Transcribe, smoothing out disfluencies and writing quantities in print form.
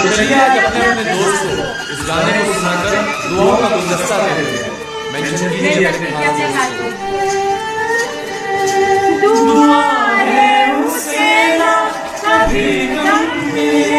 तो चलिए आज अपने अपने दोस्त को इस गाने को सुनाकर दुआओं का गुलदस्ता देते हैं। मेंशन कीजिए अपने खास दोस्त को। दुआ है उसे ना कभी गम मिले